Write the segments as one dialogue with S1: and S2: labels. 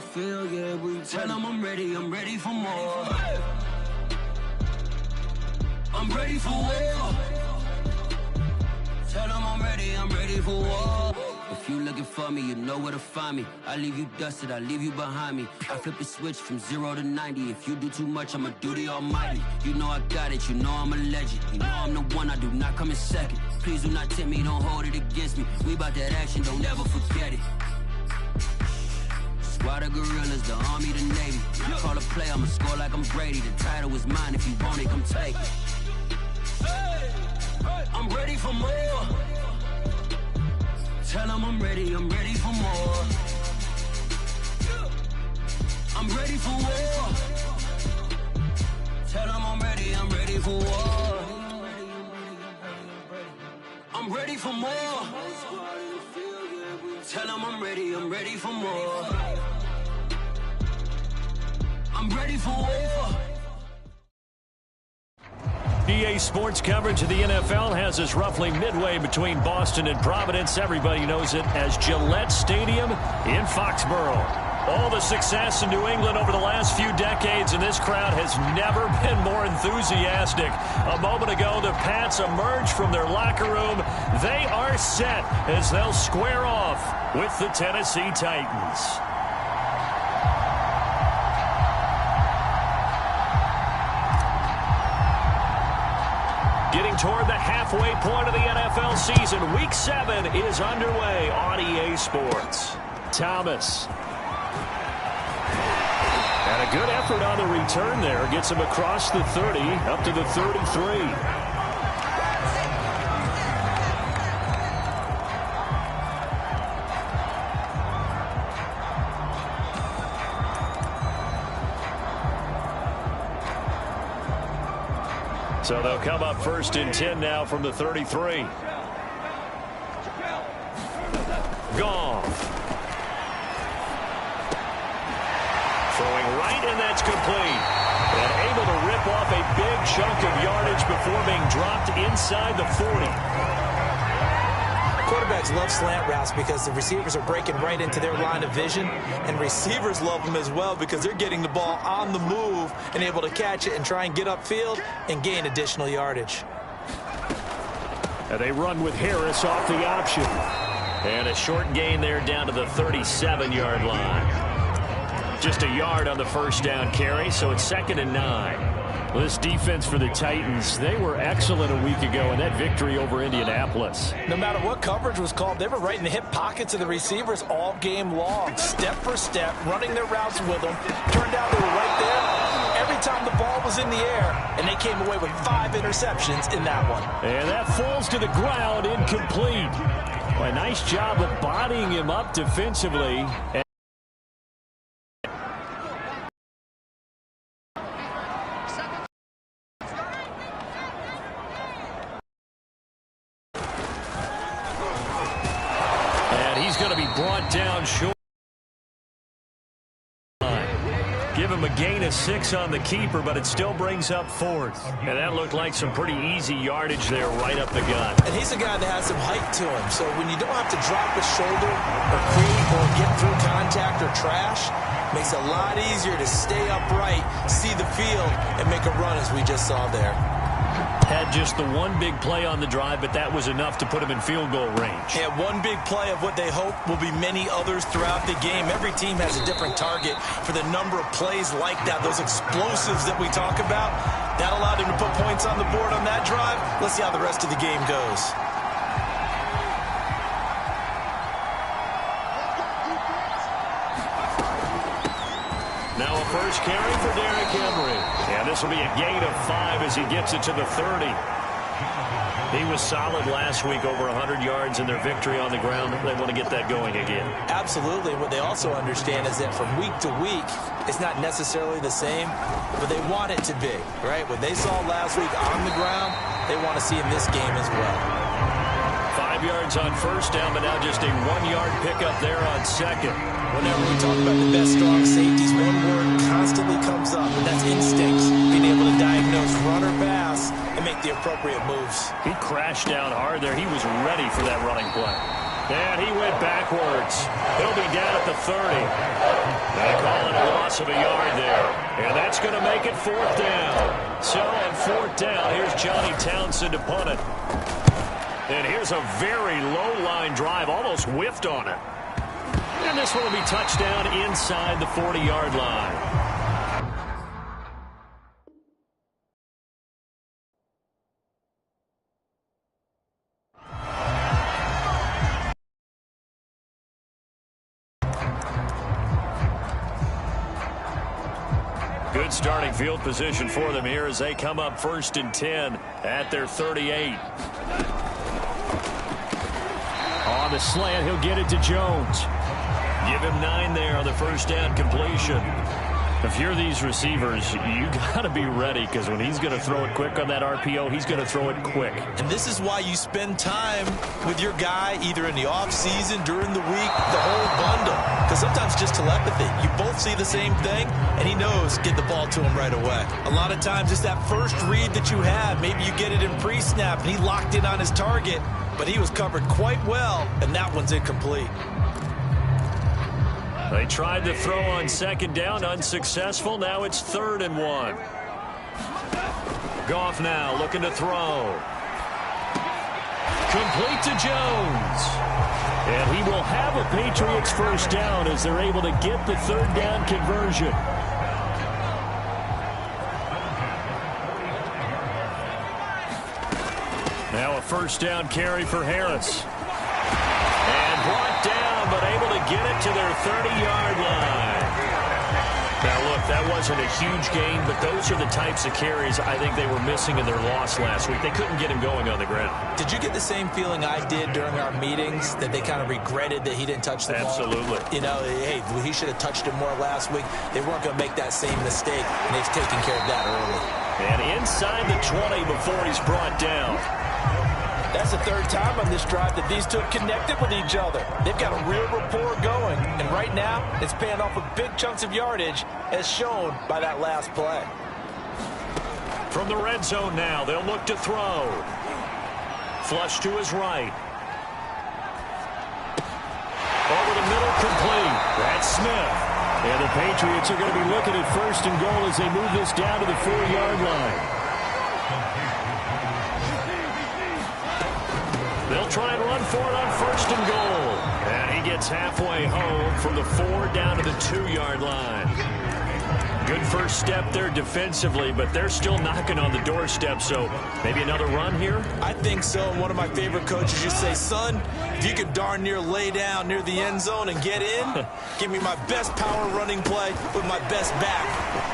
S1: feel, yeah, we tell them I'm ready for more. I'm ready for war. Tell them I'm ready for war. If you looking for me, you know where to find me. I leave you dusted, I leave you behind me. I flip the switch from 0 to 90. If you do too much, I'ma do the almighty. You know I got it, you know I'm a legend. You know I'm the one, I do not come in second. Please do not tempt me, don't hold it against me. We bout that action, don't ever forget it. Squad of gorillas, the army, the navy. You call a play, I'ma score like I'm Brady. The title is mine, if you want it, come take it. I'm ready for more. Tell them I'm ready for more. I'm ready for war. Tell them I'm ready for war. I'm ready for more. Tell them I'm ready for more. I'm ready for war.
S2: EA Sports coverage of the NFL has us roughly midway between Boston and Providence. Everybody knows it as Gillette Stadium in Foxborough. All the success in New England over the last few decades, and this crowd has never been more enthusiastic. A moment ago, the Pats emerged from their locker room. They are set as they'll square off with the Tennessee Titans. Getting toward the halfway point of the NFL season. Week 7 is underway on EA Sports. Thomas. And a good effort on the return there. Gets him across the 30, up to the 33. So they'll come up 1st and 10 now from the 33. Goff. Throwing right, and that's complete. And able to rip off a big chunk of yardage before being dropped inside the 40.
S3: Quarterbacks love slant routes because the receivers are breaking right into their line of vision, and receivers love them as well because they're getting the ball on the move and able to catch it and try and get upfield and gain additional yardage.
S2: And they run with Harris off the option. And a short gain there down to the 37-yard line. Just a yard on the first down carry, so it's 2nd and 9. Well, this defense for the Titans, they were excellent a week ago in that victory over Indianapolis.
S3: No matter what coverage was called, they were right in the hip pockets of the receivers all game long, step for step, running their routes with them. Turned out they were right there every time the ball was in the air, and they came away with 5 interceptions in that one.
S2: And that falls to the ground, incomplete. Well, a nice job of bodying him up defensively. Brought down short. Give him a gain of 6 on the keeper, but it still brings up 4th. And that looked like some pretty easy yardage there right up the gut.
S3: And he's a guy that has some height to him, so when you don't have to drop his shoulder or creep or get through contact or trash, makes it a lot easier to stay upright, see the field, and make a run as we just saw there.
S2: Had just the one big play on the drive, but that was enough to put him in field goal range.
S3: Yeah, one big play of what they hope will be many others throughout the game. Every team has a different target for the number of plays like that, those explosives that we talk about. That allowed him to put points on the board on that drive. Let's see how the rest of the game goes.
S2: Now a first carry for Derrick Henry. And this will be a gain of 5 as he gets it to the 30. He was solid last week, over 100 yards in their victory on the ground. They want to get that going again.
S3: Absolutely. What they also understand is that from week to week, it's not necessarily the same, but they want it to be, right? What they saw last week on the ground, they want to see in this game as well.
S2: 5 yards on first down, but now just a 1-yard pickup there on 2nd.
S3: Whenever we talk about the best strong safeties, one word constantly comes up, and that's instincts. Being able to diagnose run or pass and make the appropriate moves.
S2: He crashed down hard there. He was ready for that running play. And he went backwards. He'll be down at the 30. And a loss of a yard there. And that's going to make it 4th down. So on 4th down, here's Johnny Townsend to punt it. And here's a very low-line drive, almost whiffed on it. And this one will be touchdown inside the 40-yard line. Good starting field position for them here as they come up 1st and 10 at their 38. On the slant, he'll get it to Jones. Give him 9 there on the 1st down completion. If you're these receivers, you got to be ready, because when he's going to throw it quick on that RPO, he's going to throw it quick.
S3: And this is why you spend time with your guy either in the offseason, during the week, the whole bundle. Because sometimes just telepathy. You both see the same thing, and he knows get the ball to him right away. A lot of times it's that first read that you have. Maybe you get it in pre-snap, and he locked in on his target, but he was covered quite well, and that one's incomplete.
S2: They tried to throw on 2nd down, unsuccessful. Now it's 3rd and 1. Goff now looking to throw. Complete to Jones. And he will have a Patriots 1st down as they're able to get the 3rd down conversion. Now a 1st down carry for Harris. And brought down, but able to get it to their 30-yard line. Now, look, that wasn't a huge gain, but those are the types of carries I think they were missing in their loss last week. They couldn't get him going on the ground.
S3: Did you get the same feeling I did during our meetings, that they kind of regretted that he didn't touch the ball?
S2: Absolutely.
S3: You know, hey, he should have touched it more last week. They weren't going to make that same mistake, and they've taken care of that early.
S2: And inside the 20 before he's brought down.
S3: That's the 3rd time on this drive that these two have connected with each other. They've got a real rapport going, and right now it's paying off with big chunks of yardage, as shown by that last play.
S2: From the red zone now, they'll look to throw. Flush to his right. Over the middle, complete. That's Smith. And the Patriots are going to be looking at 1st and goal as they move this down to the 4-yard line. They'll try and run for it on 1st and goal. And he gets halfway home from the 4 down to the 2-yard line. Good first step there defensively, but they're still knocking on the doorstep, so maybe another run here?
S3: I think so. And one of my favorite coaches used to say, son, if you could darn near lay down near the end zone and get in, give me my best power running play with my best back.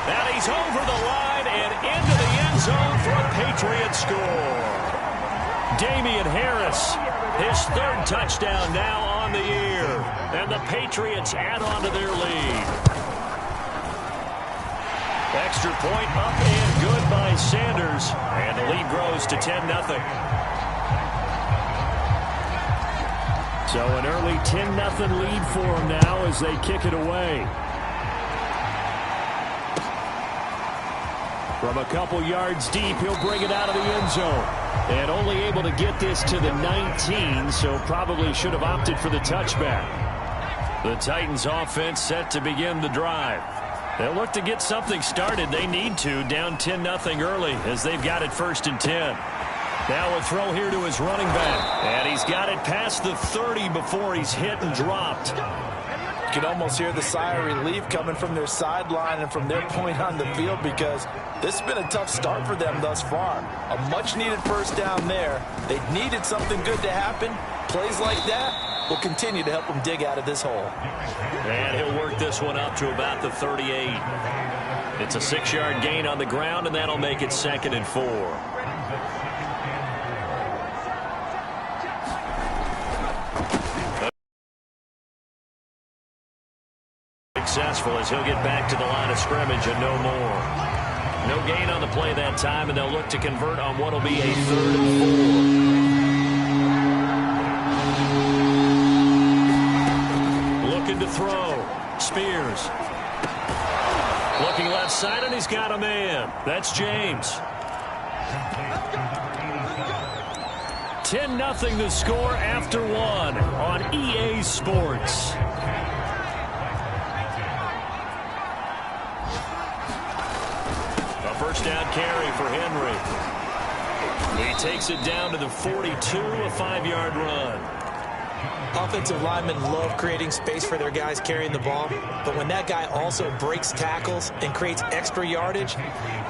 S2: And he's over the line and into the end zone for a Patriot score. Damian Harris, his 3rd touchdown now on the year. And the Patriots add on to their lead. Extra point up and good by Sanders. And the lead grows to 10-0. So an early 10-0 lead for them now as they kick it away. From a couple yards deep, he'll bring it out of the end zone. And only able to get this to the 19, so probably should have opted for the touchback. The Titans offense set to begin the drive. They'll look to get something started. They need to, down 10-0 early as they've got it 1st and 10. Now a throw here to his running back. And he's got it past the 30 before he's hit and dropped.
S3: You can almost hear the sigh of relief coming from their sideline and from their point on the field, because this has been a tough start for them thus far. A much-needed 1st down there. They needed something good to happen. Plays like that will continue to help them dig out of this hole.
S2: And he'll work this one up to about the 38. It's a 6-yard gain on the ground, and that'll make it 2nd and 4. Successful as he'll get back to the line of scrimmage and no more. No gain on the play that time, and they'll look to convert on what will be a 3rd and 4. Looking to throw. Spears. Looking left side, and he's got a man. That's James. 10-0 the score after 1 on EA Sports. first down carry for Henry. He takes it down to the 42, a 5-yard run.
S3: Offensive linemen love creating space for their guys carrying the ball, but when that guy also breaks tackles and creates extra yardage,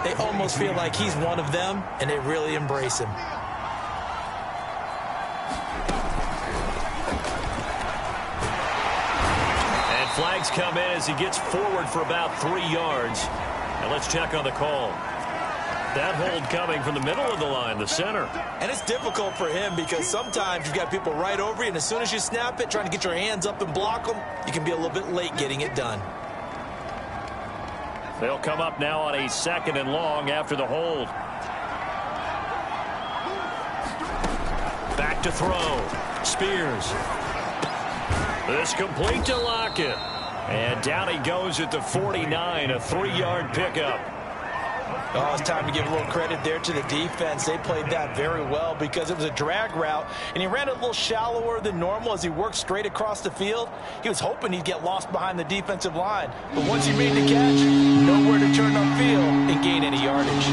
S3: they almost feel like he's one of them, and they really embrace him.
S2: And flags come in as he gets forward for about 3 yards. And let's check on the call. That hold coming from the middle of the line, the center.
S3: And it's difficult for him because sometimes you've got people right over you, and as soon as you snap it, trying to get your hands up and block them, you can be a little bit late getting it done.
S2: They'll come up now on a 2nd and long after the hold. Back to throw. Spears. This complete to Lockett. And down he goes at the 49, a 3-yard pickup.
S3: Oh, it's time to give a little credit there to the defense. They played that very well because it was a drag route, and he ran it a little shallower than normal as he worked straight across the field. He was hoping he'd get lost behind the defensive line, but once he made the catch, nowhere to turn upfield and gain any yardage.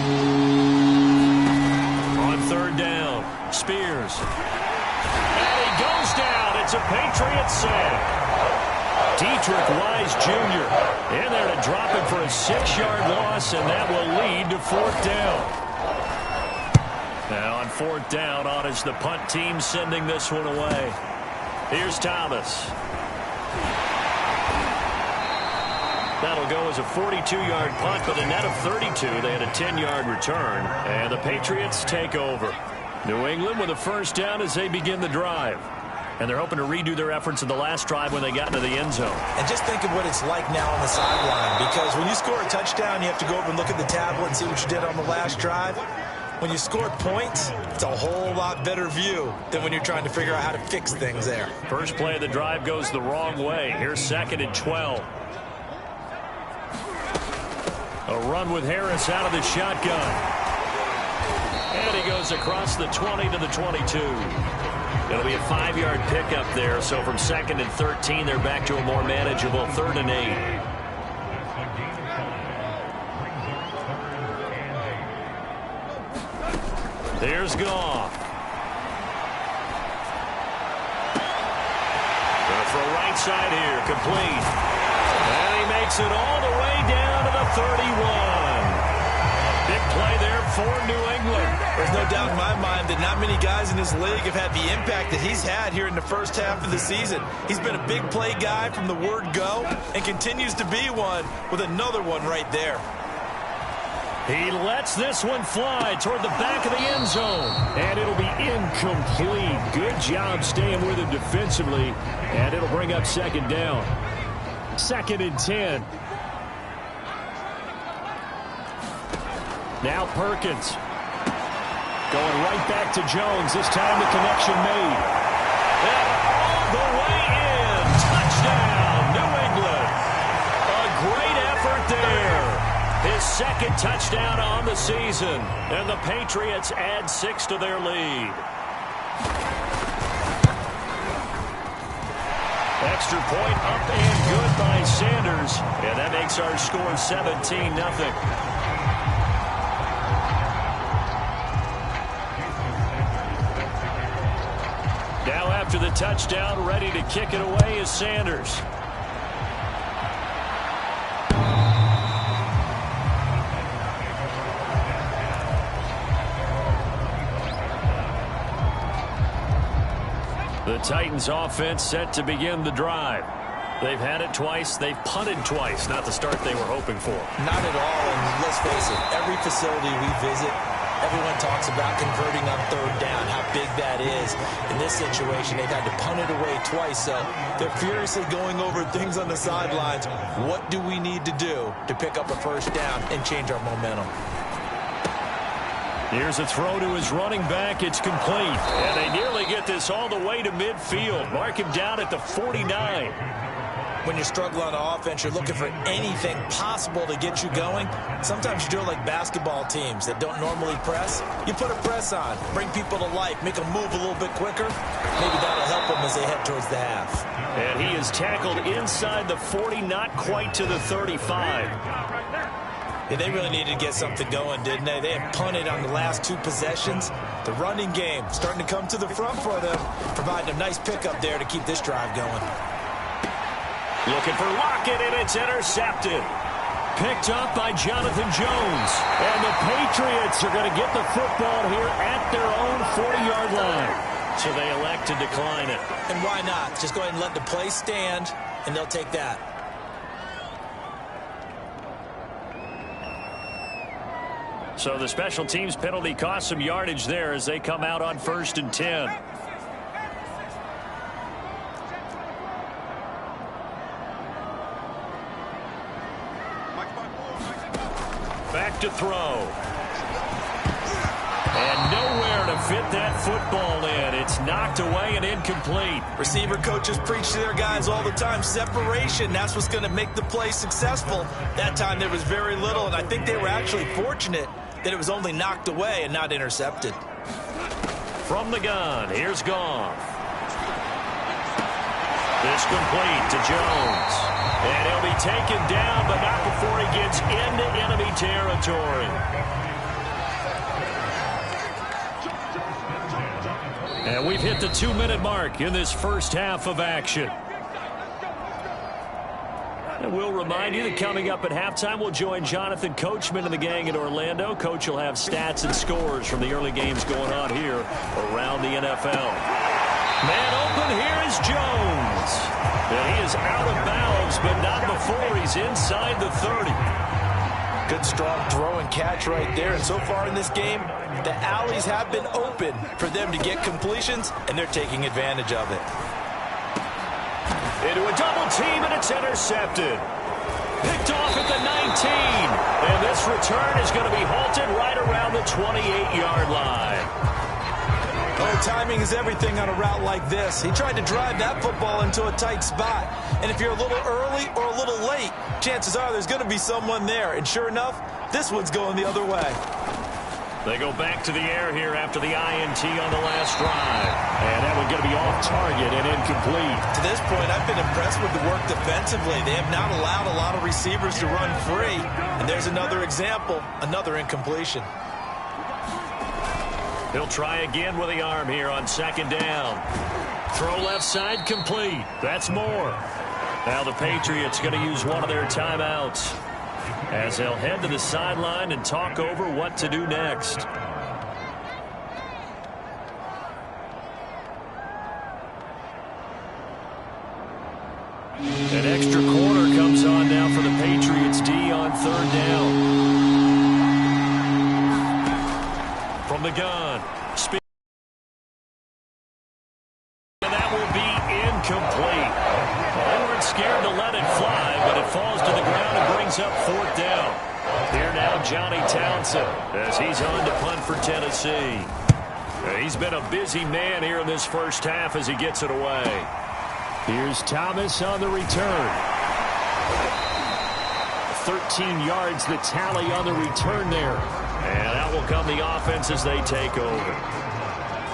S2: On 3rd down, Spears. And he goes down. It's a Patriots sack. Dietrich Wise Jr. in there to drop it for a 6-yard loss, and that will lead to 4th down. Now on 4th down, on is the punt team sending this one away. Here's Thomas. That'll go as a 42-yard punt, but a net of 32. They had a 10-yard return, and the Patriots take over. New England with a first down as they begin the drive. And they're hoping to redo their efforts in the last drive when they got into the end zone.
S3: And just think of what it's like now on the sideline, because when you score a touchdown, you have to go over and look at the tablet and see what you did on the last drive. When you score points, it's a whole lot better view than when you're trying to figure out how to fix things there.
S2: First play of the drive goes the wrong way. Here's 2nd and 12. A run with Harris out of the shotgun. And he goes across the 20 to the 22. It'll be a 5-yard pickup there, so from 2nd and 13, they're back to a more manageable 3rd and 8. There's Goff. Gonna throw right side here, complete. And he makes it all the way down to the 31. Big play there for New England.
S3: There's no doubt in my mind that not many guys in this league have had the impact that he's had here in the first half of the season. He's been a big play guy from the word go and continues to be one with another one right there.
S2: He lets this one fly toward the back of the end zone. And it'll be incomplete. Good job staying with him defensively. And it'll bring up 2nd down. 2nd and 10. Now Perkins. Going right back to Jones. This time the connection made. And all the way in. Touchdown, New England. A great effort there. His 2nd touchdown on the season. And the Patriots add 6 to their lead. Extra point up and good by Sanders. And that makes our score 17-0. Now after the touchdown, ready to kick it away is Sanders. The Titans offense set to begin the drive. They've had it twice. They've punted twice. Not the start they were hoping for.
S3: Not at all, and let's face it, every facility we visit, everyone talks about converting on 3rd down, how big that is. In this situation, they've had to punt it away twice, so they're furiously going over things on the sidelines. What do we need to do to pick up a first down and change our momentum?
S2: Here's a throw to his running back. It's complete. And they nearly get this all the way to midfield. Mark him down at the 49.
S3: When you struggle on offense, you're looking for anything possible to get you going. Sometimes you do it like basketball teams that don't normally press. You put a press on, bring people to life, make them move a little bit quicker. Maybe that'll help them as they head towards the half.
S2: And he is tackled inside the 40, not quite to the 35.
S3: Yeah, they really needed to get something going, didn't they? They had punted on the last 2 possessions. The running game starting to come to the front for them, providing a nice pickup there to keep this drive going.
S2: Looking for Lockett, and it's intercepted. Picked up by Jonathan Jones. And the Patriots are going to get the football here at their own 40-yard line. So they elect to decline it.
S3: And why not? Just go ahead and let the play stand, and they'll take that.
S2: So the special teams penalty cost some yardage there as they come out on 1st and 10. Back to throw. And nowhere to fit that football in. It's knocked away and incomplete.
S3: Receiver coaches preach to their guys all the time. Separation, that's what's going to make the play successful. That time there was very little, and I think they were actually fortunate that it was only knocked away and not intercepted.
S2: From the gun, here's Goff. This complete to Jones. And he'll be taken down, but not before he gets into enemy territory. And we've hit the 2-minute mark in this first half of action. And we'll remind you that coming up at halftime, we'll join Jonathan Coachman and the gang in Orlando. Coach will have stats and scores from the early games going on here around the NFL. Man open, here is Jones. And he is out of bounds, but not before he's inside the 30.
S3: Good strong throw and catch right there. And so far in this game, the alleys have been open for them to get completions, and they're taking advantage of it.
S2: Into a double team, and it's intercepted. Picked off at the 19. And this return is going to be halted right around the 28-yard line.
S3: Oh, timing is everything on a route like this. He tried to drive that football into a tight spot. And if you're a little early or a little late, chances are there's going to be someone there. And sure enough, this one's going the other way.
S2: They go back to the air here after the INT on the last drive. And that one's going to be off target and incomplete.
S3: To this point, I've been impressed with the work defensively. They have not allowed a lot of receivers to run free. And there's another example, another incompletion.
S2: He'll try again with the arm here on 2nd down. Throw left side complete. That's more. Now the Patriots going to use one of their timeouts as they'll head to the sideline and talk over what to do next. An extra quarter comes on now for the Patriots D on 3rd down. From the gun. And that will be incomplete. They weren't scared to let it fly, but it falls to the ground and brings up 4th down. Here now, Johnny Townsend, as he's on to punt for Tennessee. He's been a busy man here in this first half as he gets it away. Here's Thomas on the return. 13 yards the tally on the return there. And out will come the offense as they take over.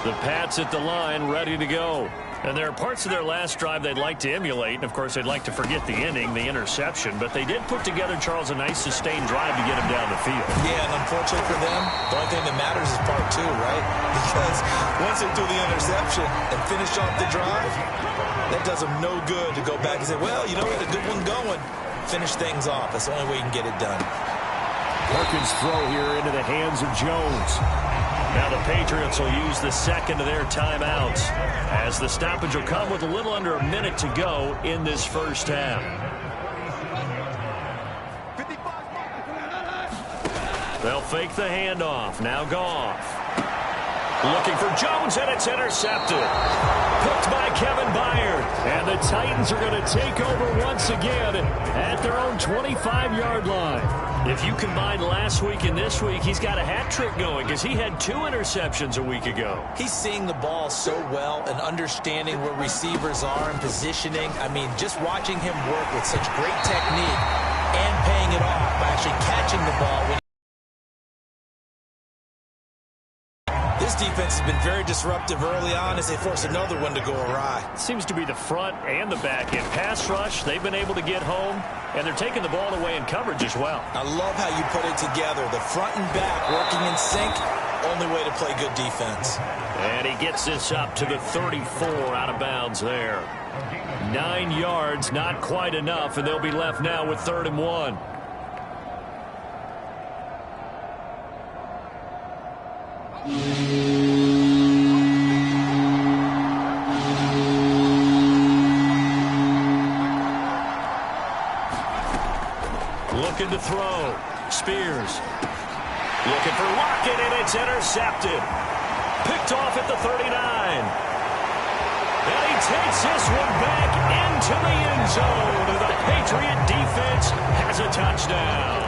S2: The Pats at the line ready to go. And there are parts of their last drive they'd like to emulate. And, of course, they'd like to forget the ending, the interception. But they did put together, Charles, a nice sustained drive to get him down the field.
S3: Yeah, and unfortunately for them, the only thing that matters is part 2, right? Because once they do the interception and finish off the drive, that does them no good to go back and say, well, you know, we had a good one going. Finish things off. That's the only way you can get it done.
S2: Perkins' throw here into the hands of Jones. Now the Patriots will use the second of their timeouts as the stoppage will come with a little under a minute to go in this first half. They'll fake the handoff. Now Goff. Looking for Jones, and it's intercepted. Picked by Kevin Byard. And the Titans are going to take over once again at their own 25-yard line. If you combine last week and this week, he's got a hat trick going because he had 2 interceptions a week ago.
S3: He's seeing the ball so well and understanding where receivers are and positioning. I mean, just watching him work with such great technique and paying it off by actually catching the ball. This this defense has been very disruptive early on as they force another one to go awry.
S2: Seems to be the front and the back end. Pass rush, they've been able to get home, and they're taking the ball away in coverage as well.
S3: I love how you put it together. The front and back working in sync, only way to play good defense.
S2: And he gets this up to the 34 out of bounds there. 9 yards, not quite enough, and they'll be left now with 3rd and 1. Looking to throw. Spears. Looking for Lockett, and it's intercepted. Picked off at the 39. And he takes this one back into the end zone. And the Patriot defense has a touchdown.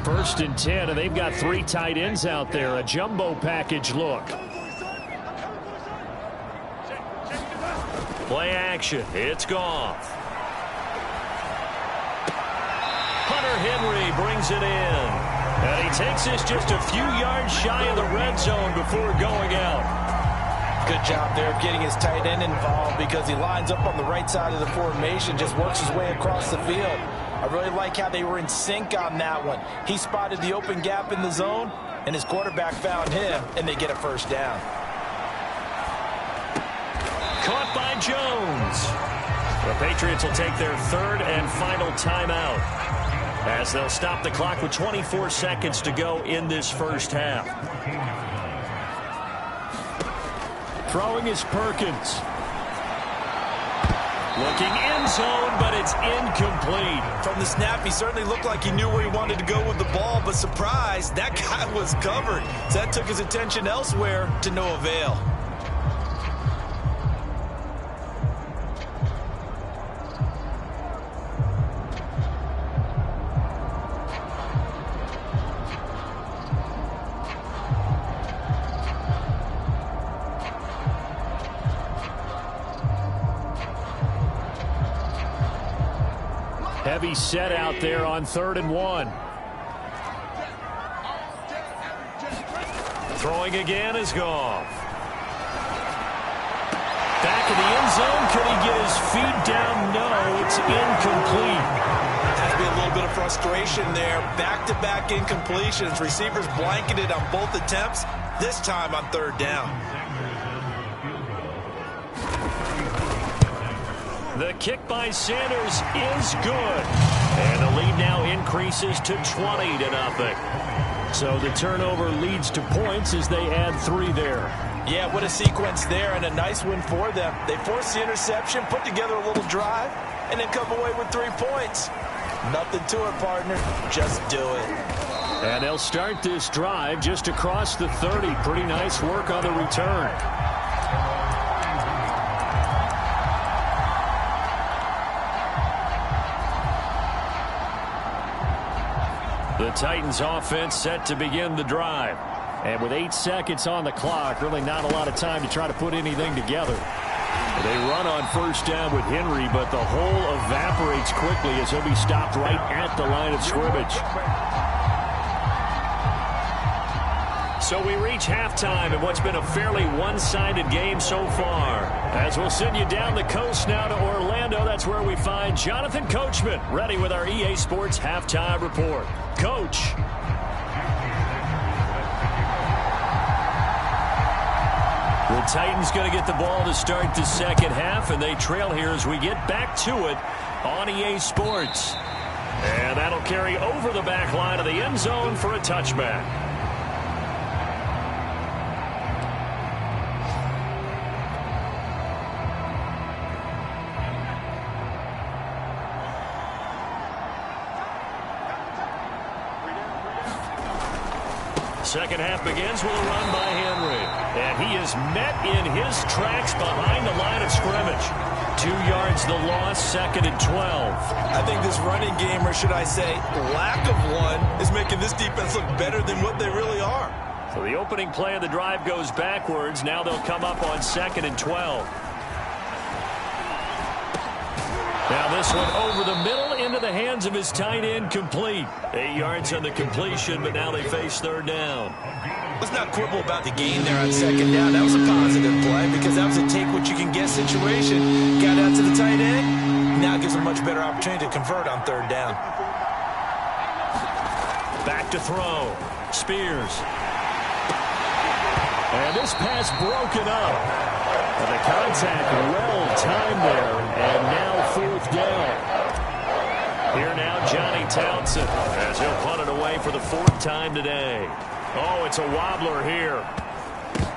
S2: First and 10, and they've got 3 tight ends out there. A jumbo package look. Play action. It's Goff. Hunter Henry brings it in. And he takes this just a few yards shy of the red zone before going out.
S3: Good job there of getting his tight end involved because he lines up on the right side of the formation, just works his way across the field. I really like how they were in sync on that one. He spotted the open gap in the zone, and his quarterback found him, and they get a first down.
S2: Caught by Jones. The Patriots will take their 3rd and final timeout as they'll stop the clock with 24 seconds to go in this first half. Throwing is Perkins. Looking end zone, but it's incomplete.
S3: From the snap, he certainly looked like he knew where he wanted to go with the ball, but surprise, that guy was covered. So that took his attention elsewhere to no avail.
S2: Heavy set out there on 3rd and 1. Throwing again is Goff. Back in the end zone. Could he get his feet down? No, it's incomplete.
S3: Has to be a little bit of frustration there. Back-to-back incompletions. Receivers blanketed on both attempts, this time on 3rd down.
S2: The kick by Sanders is good. And the lead now increases to 20-0. So the turnover leads to points as they add 3 there.
S3: Yeah, what a sequence there, and a nice win for them. They forced the interception, put together a little drive, and then come away with 3 points. Nothing to it, partner. Just do it.
S2: And they'll start this drive just across the 30. Pretty nice work on the return. The Titans offense set to begin the drive. And with 8 seconds on the clock, really not a lot of time to try to put anything together. They run on first down with Henry, but the hole evaporates quickly as he'll be stopped right at the line of scrimmage. So we reach halftime in what's been a fairly one-sided game so far. As we'll send you down the coast now to Orlando, that's where we find Jonathan Coachman, ready with our EA Sports Halftime Report. Coach. The Titans going to get the ball to start the second half, and they trail here as we get back to it on EA Sports. And that'll carry over the back line of the end zone for a touchback. Second half begins with a run by Henry. And he is met in his tracks behind the line of scrimmage. 2 yards the loss, 2nd and 12.
S3: I think this running game, or should I say lack of one, is making this defense look better than what they really are.
S2: So the opening play of the drive goes backwards. Now they'll come up on 2nd and 12. Now this one over the middle into the hands of his tight end, complete. 8 yards on the completion, but now they face third down.
S3: Let's not quibble about the gain there on second down. That was a positive play because that was a take-what-you-can-get situation. Got out to the tight end. Now gives a much better opportunity to convert on third down.
S2: Back to throw. Spears. And this pass broken up. And the contact well-timed there. And now fourth down. Here now Johnny Townsend as he'll punt it away for the 4th time today. Oh, it's a wobbler here.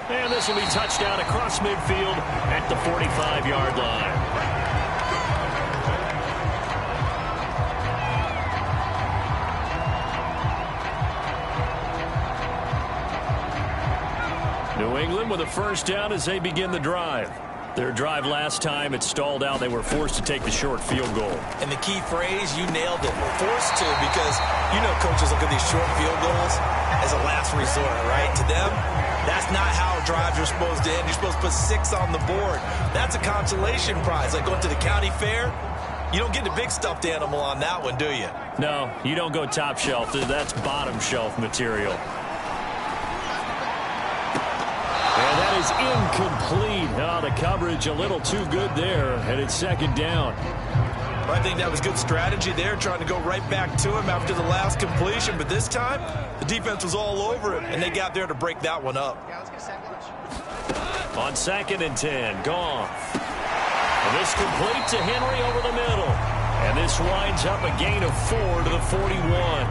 S2: And this will be touchdown across midfield at the 45-yard line. New England with a first down as they begin the drive. Their drive last time, it stalled out. They were forced to take the short field goal.
S3: And the key phrase, you nailed it. Forced to, because you know coaches look at these short field goals as a last resort, right? To them, that's not how drives are supposed to end. You're supposed to put 6 on the board. That's a consolation prize. Like going to the county fair, you don't get the big stuffed animal on that one, do you?
S2: No, you don't go top shelf. That's bottom shelf material. And that is incomplete. Oh, the coverage a little too good there, and it's second down.
S3: Well, I think that was good strategy there, trying to go right back to him after the last completion. But this time, the defense was all over it, and they got there to break that one up.
S2: On 2nd and 10, Goff. And this complete to Henry over the middle. And this winds up a gain of 4 to the 41.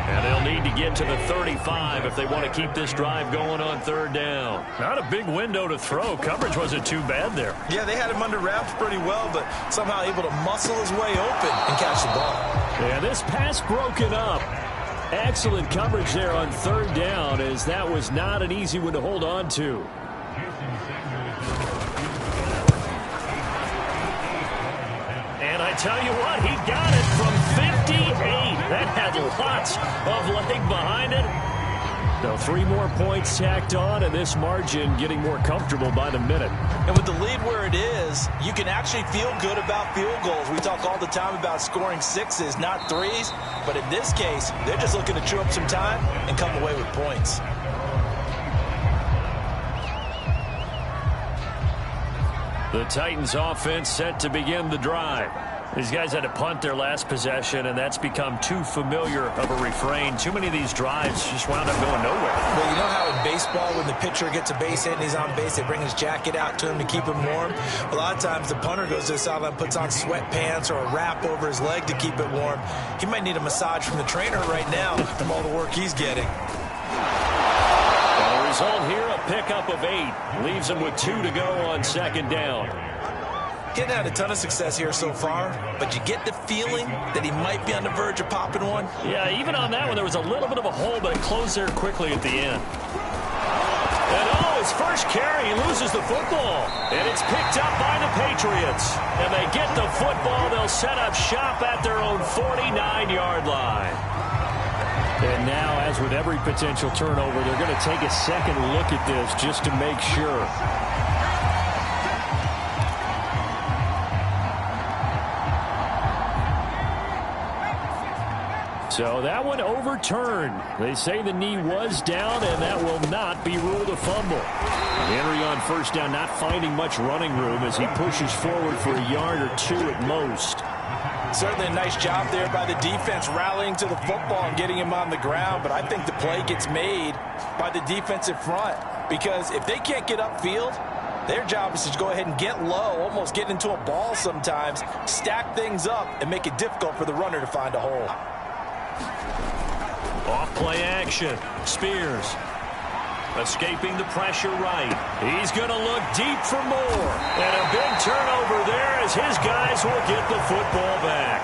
S2: And they'll need to get to the 35 if they want to keep this drive going on third down. Not a big window to throw. Coverage wasn't too bad there.
S3: Yeah, they had him under wraps pretty well, but somehow able to muscle his way open and catch the ball.
S2: Yeah, this pass broken up. Excellent coverage there on third down, as that was not an easy one to hold on to. And I tell you what, he got it from 58. That had lots of leg behind it. So 3 more points tacked on, and this margin getting more comfortable by the minute.
S3: And with the lead where it is, you can actually feel good about field goals. We talk all the time about scoring 6s, not 3s. But in this case, they're just looking to chew up some time and come away with points.
S2: The Titans offense set to begin the drive. These guys had to punt their last possession, and that's become too familiar of a refrain. Too many of these drives just wound up going nowhere.
S3: Well, you know how in baseball, when the pitcher gets a base hit and he's on base, they bring his jacket out to him to keep him warm? A lot of times the punter goes to the sideline, puts on sweatpants or a wrap over his leg to keep it warm. He might need a massage from the trainer right now from all the work he's getting.
S2: Well, the result here, a pickup of 8. Leaves him with 2 to go on second down.
S3: He hadn't had a ton of success here so far, but you get the feeling that he might be on the verge of popping one.
S2: Yeah, even on that one, there was a little bit of a hole, but it closed there quickly at the end. And his first carry, he loses the football. And it's picked up by the Patriots. And they get the football. They'll set up shop at their own 49-yard line. And now, as with every potential turnover, they're going to take a second look at this just to make sure. So that one overturned. They say the knee was down, and that will not be ruled a fumble. Henry on first down, not finding much running room as he pushes forward for a yard or 2 at most.
S3: Certainly a nice job there by the defense rallying to the football and getting him on the ground, but I think the play gets made by the defensive front, because if they can't get upfield, their job is to go ahead and get low, almost get into a ball sometimes, stack things up, and make it difficult for the runner to find a hole.
S2: Off play action. Spears escaping the pressure right. He's going to look deep for more. And a big turnover there as his guys will get the football back.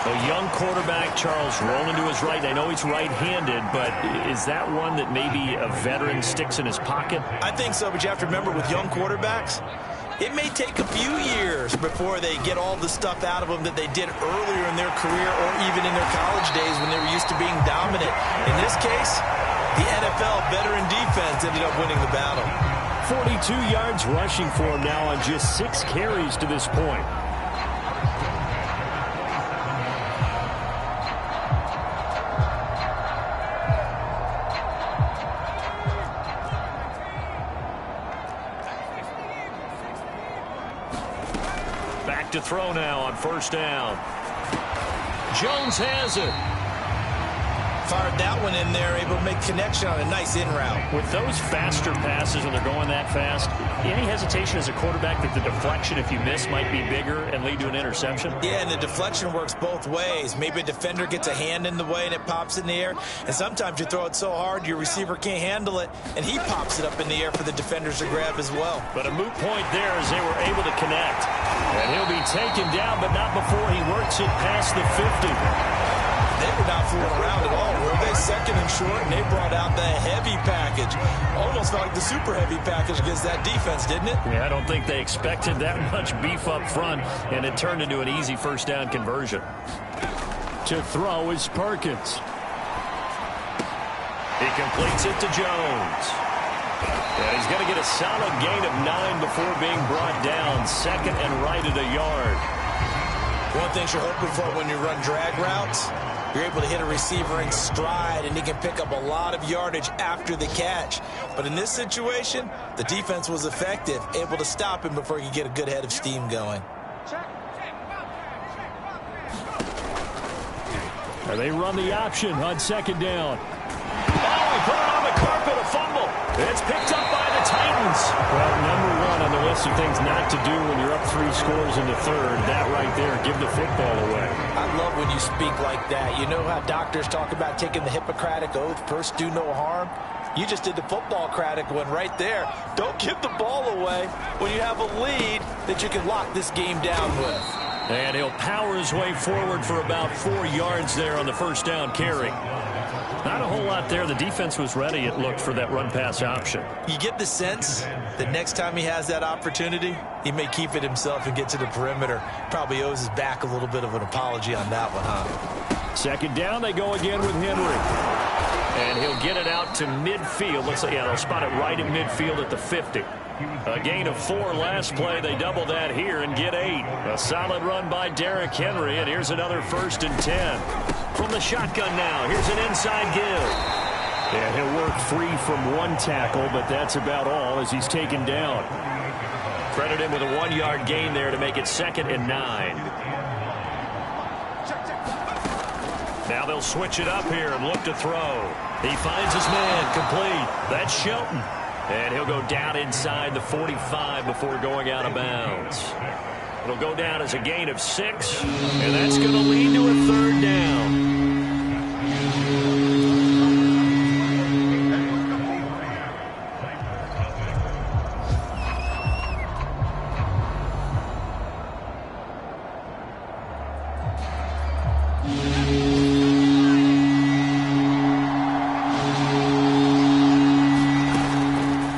S2: A young quarterback, Charles, rolling to his right. I know he's right-handed, but is that one that maybe a veteran sticks in his pocket?
S3: I think so, but you have to remember with young quarterbacks, it may take a few years before they get all the stuff out of them that they did earlier in their career or even in their college days when they were used to being dominant. In this case, the NFL veteran defense ended up winning the battle.
S2: 42 yards rushing for him now on just 6 carries to this point. to throw now on first down. Jones has it.
S3: Fired that one in there, able to make connection on a nice in route.
S2: With those faster passes when they're going that fast, any hesitation as a quarterback that the deflection, if you miss, might be bigger and lead to an interception?
S3: Yeah, and the deflection works both ways. Maybe a defender gets a hand in the way and it pops in the air, and sometimes you throw it so hard your receiver can't handle it, and he pops it up in the air for the defenders to grab as well.
S2: But a moot point there as they were able to connect. And he'll be taken down, but not before he works it past the 50.
S3: They were not fooling around at all, were they? Second and short, and they brought out the heavy package. Almost felt like the super heavy package against that defense, didn't it?
S2: Yeah, I don't think they expected that much beef up front, and it turned into an easy first down conversion. To throw is Perkins. He completes it to Jones. And he's going to get a solid gain of 9 before being brought down. Second and right at a yard.
S3: One thing you're hoping for when you run drag routes, you're able to hit a receiver in stride, and he can pick up a lot of yardage after the catch. But in this situation, the defense was effective, able to stop him before he could get a good head of steam going.
S2: And they run the option on second down. Oh, he put it on the carpet, a fumble. It's picked up by the Titans. Well, number one on the list of things not to do when you're up 3 scores in the third. That right there, give the football away.
S3: I love when you speak like that. You know how doctors talk about taking the Hippocratic Oath, first do no harm? You just did the football-cratic one right there. Don't give the ball away when you have a lead that you can lock this game down with.
S2: And he'll power his way forward for about 4 yards there on the first down carry. Not a whole lot there. The defense was ready, it looked, for that run-pass option. You get the sense that next time he has that opportunity, he may keep it himself and get to the perimeter. Probably owes his back a little bit of an apology on that one, huh? Second down, they go again with Henry. And he'll get it out to midfield. Looks like, yeah, they'll spot it right at midfield at the 50. A gain of 4 last play. They double that here and get 8. A solid run by Derrick Henry, and here's another 1st and 10. From the shotgun now, here's an inside give. And he'll work free from 1 tackle, but that's about all as he's taken down. Credit him with a 1-yard gain there to make it 2nd and 9. Now they'll switch it up here and look to throw. He finds his man complete. That's Shelton. And he'll go down inside the 45 before going out of bounds. It'll go down as a gain of 6, and that's going to lead to a 3rd down.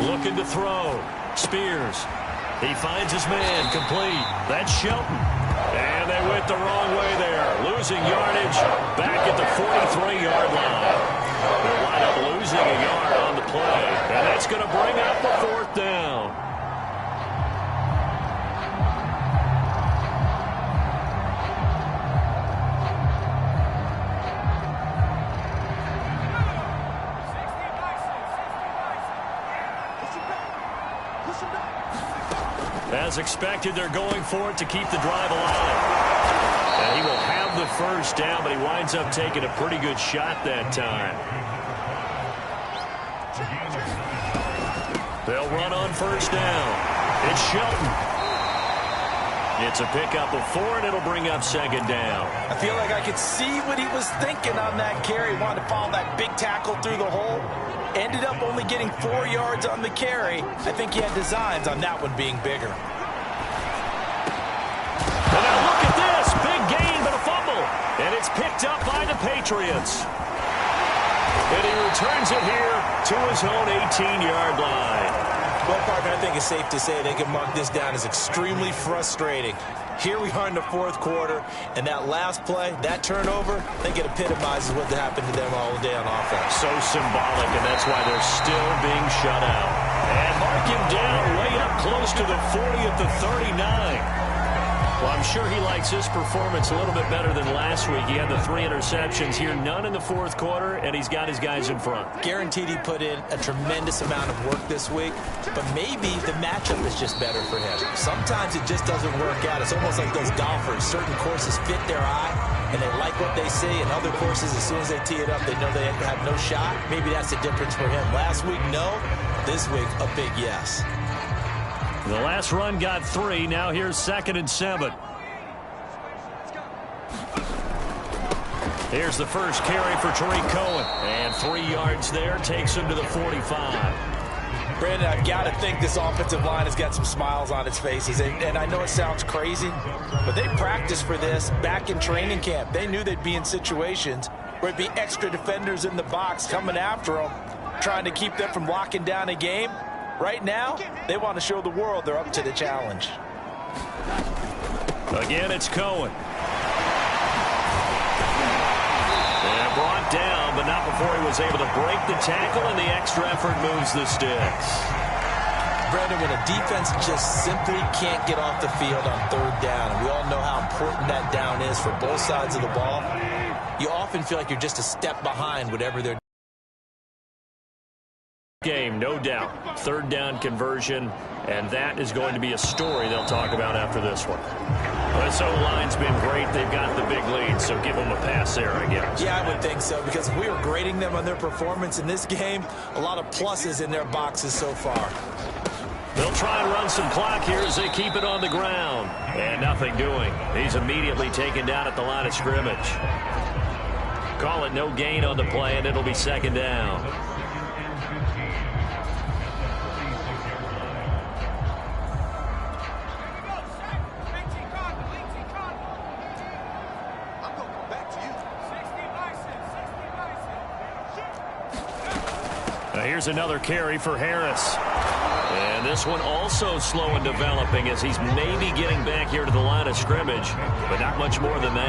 S2: Looking to throw. Spears. He finds his man complete. That's Shelton. And they went the wrong way there. Losing yardage back at the 43-yard line. They'll wind up losing a yard on the play. And that's going to bring up the 4th down. As expected, they're going for it to keep the drive alive. And he will have the 1st down, but he winds up taking a pretty good shot that time. They'll run on 1st down. It's Shelton. It's a pickup of 4, and it'll bring up 2nd down. I feel like I could see what he was thinking on that carry. He wanted to follow that big tackle through the hole. Ended up only getting 4 yards on the carry. I think he had designs on that one being bigger. And now look at this. Big gain, but a fumble. And it's picked up by the Patriots. And he returns it here to his own 18-yard line. Well, partner, I think it's safe to say they can mark this down as extremely frustrating. Here we are in the 4th quarter, and that last play, that turnover, I think it epitomizes what happened to them all day on offense. So symbolic, and that's why they're still being shut out. And mark him down way up close to the 40 at the 39. Well, I'm sure he likes his performance a little bit better than last week. He had the 3 interceptions here, none in the fourth quarter, and he's got his guys in front.
S3: Guaranteed he put in a tremendous amount of work this week, but maybe the matchup is just better for him. Sometimes it just doesn't work out. It's almost like those golfers. Certain courses fit their eye, and they like what they see, and other courses, as soon as they tee it up, they know they have no shot. Maybe that's the difference for him. Last week, no. This week, a big yes.
S2: The last run got 3. Now here's 2nd and 7. Here's the first carry for Tariq Cohen. And 3 yards there. Takes him to the 45.
S3: Brandon, I've got to think this offensive line has got some smiles on its faces. And I know it sounds crazy, but they practiced for this back in training camp. They knew they'd be in situations where it'd be extra defenders in the box coming after them, trying to keep them from locking down a game. Right now, they want to show the world they're up to the challenge.
S2: Again, it's Cohen. And brought down, but not before he was able to break the tackle, and the extra effort moves the sticks.
S3: Brandon, when a defense just simply can't get off the field on 3rd down, and we all know how important that down is for both sides of the ball, you often feel like you're just a step behind whatever they're doing.
S2: Game, no doubt. 3rd down conversion, and that is going to be a story they'll talk about after this one. This O-line's been great. They've got the big lead, so give them a pass there, I guess.
S3: Yeah, I would think so, because if we were grading them on their performance in this game, a lot of pluses in their boxes so far.
S2: They'll try and run some clock here as they keep it on the ground. And nothing doing. He's immediately taken down at the line of scrimmage. Call it no gain on the play, and it'll be 2nd down. Here's another carry for Harris. And this one also slow in developing as he's maybe getting back here to the line of scrimmage, but not much more than that.